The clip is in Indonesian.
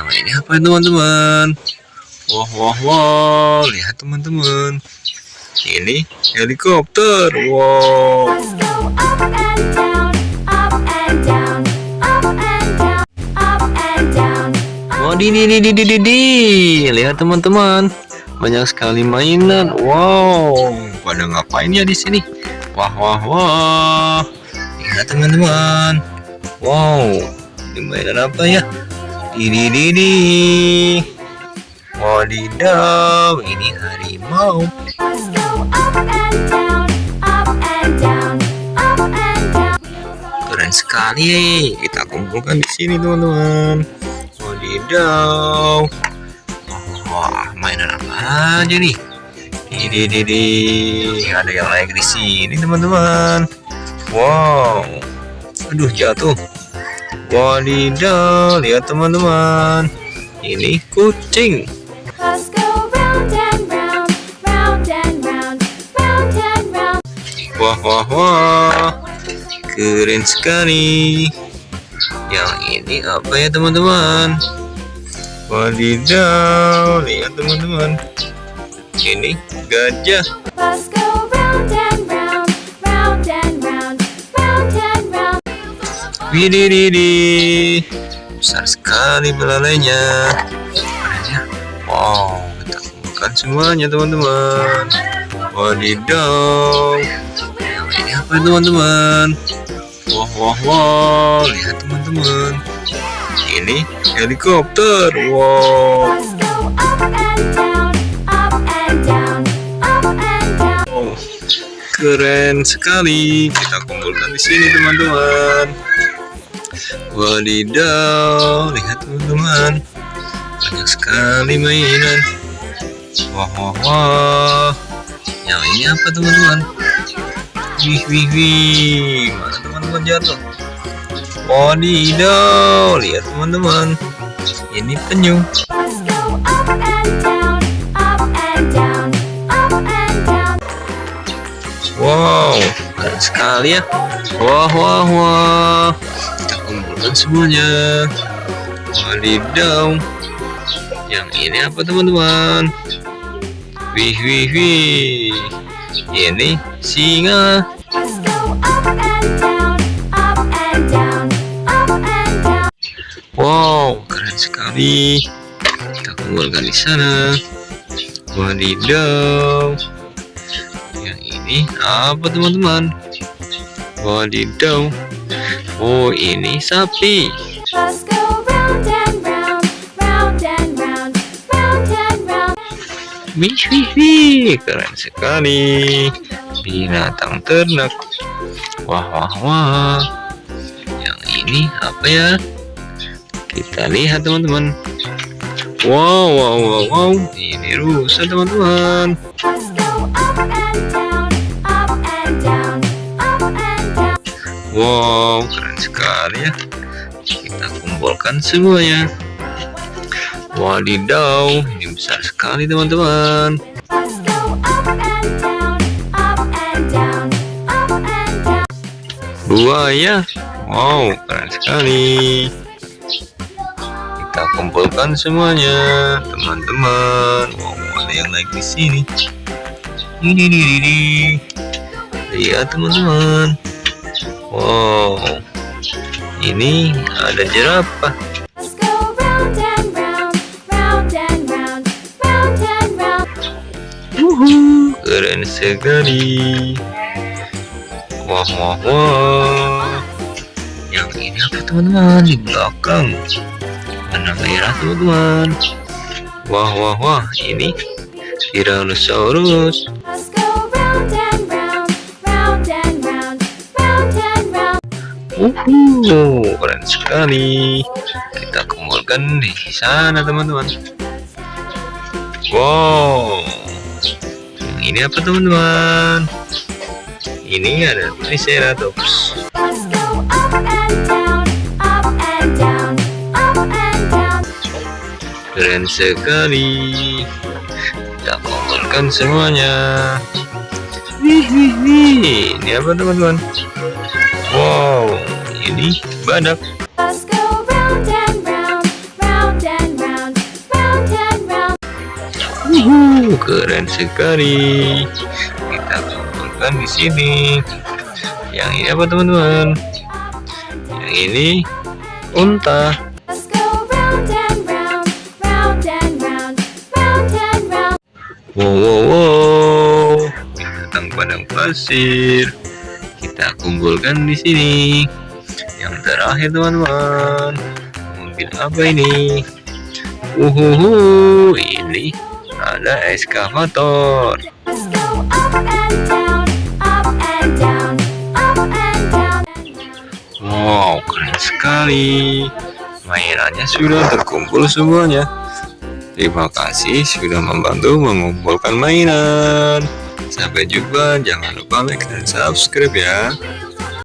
Yang ini apa ya teman-teman? Wah wah wah, lihat teman-teman. Ini helikopter. Wow. Let's go up and down, up and down, up and down, up and down. Wah, di. Lihat teman-teman. Banyak sekali mainan. Wow, pada ngapain ya di sini? Wah wah wah. Lihat teman-teman. Wow, ini mainan apa ya? Di. Wadidaw, ini harimau. Let's go up and down, up and down, up and down. Keren sekali. Kita kumpulkan di sini teman-teman. Wadidaw. Wah, mainan apa aja nih? Di. Ada yang naik di sini teman-teman. Wow. Aduh, jatuh. Wadidaw, lihat teman-teman. Ini kucing. Let's go round and round, round and round, round and round. Wah wah wah, keren sekali. Yang ini apa ya teman-teman? Wadidaw, lihat teman-teman. Ini gajah. Let's go round and round, round and round, round and round. Widih, besar sekali belalainya. Wow, kita kumpulkan semuanya teman-teman. Wadidaw, ini apa teman-teman? Wah wah wah, lihat teman-teman. Ini helikopter. Wow. Let's go up and down, up and down, up and down. Oh, keren sekali. Kita kumpulkan di sini teman-teman. Wadidaw, lihat teman-teman. Banyak sekali mainan. Wah wah wah. Yang ini apa teman-teman? Wih. Mana teman-teman jatuh? Wadidaw, lihat teman-teman. Ini penyu. Let's go up and down, up and down, up and down. Wow, keren sekali ya. Wah wah wah. Kita kumpulkan semuanya. Wadidaw. Yang ini apa teman-teman? Wih. Ini singa. Let's go up and down, up and down, up and down. Wow, keren sekali. Kita kumpulkan di sana. Wadidaw. Yang ini apa teman-teman? Wadidaw. Oh, ini sapi. Let's go round and round, round and round, round and round. Wih, keren sekali. Binatang ternak. Wah wah wah. Yang ini apa ya? Kita lihat teman-teman. Wow. Ini rusa teman-teman. Let's go up and down, up and down, up and down. Wow, keren sekali ya. Kita kumpulkan semuanya. Wadidaw, ini besar sekali teman-teman. Let's go up and down, up and down, up and down. Buaya. Wow, keren sekali. Kita kumpulkan semuanya, teman-teman. Wow, ada yang naik di sini. Ini. Lihat teman-teman. Wow, ini ada jerapah. Let's go round and round, round and round, round and round. Keren sekali. Wah wah wah. Yang ini apa teman-teman? Di belakang warna merah teman-teman. Wah wah. Ini Tyrannosaurus. Let's go round and round, round and round, round and round. Keren sekali. Kita kumpulkan di sana teman-teman. Wow. Yang ini apa teman-teman? Ini ada Triceratops. Let's go up and down, up and down, up and down. Keren sekali. Kita kumpulkan semuanya. Wih. Ini apa teman-teman? Wow, ini badak. Let's go round and round, round and keren sekali. Kita kumpulkan di sini. Yang ini apa teman-teman? Yang ini unta. Let's go round and round, round and round, round and round. Wow, wow, wow. Binatang padang pasir. Kita kumpulkan di sini. Yang terakhir teman-teman. Mobil apa ini? Ini ada eskavator. Let's go up and down, up and down, up and down. Wow, keren sekali. Mainannya sudah terkumpul semuanya. Terima kasih sudah membantu mengumpulkan mainan. Sampai jumpa, jangan lupa like dan subscribe ya.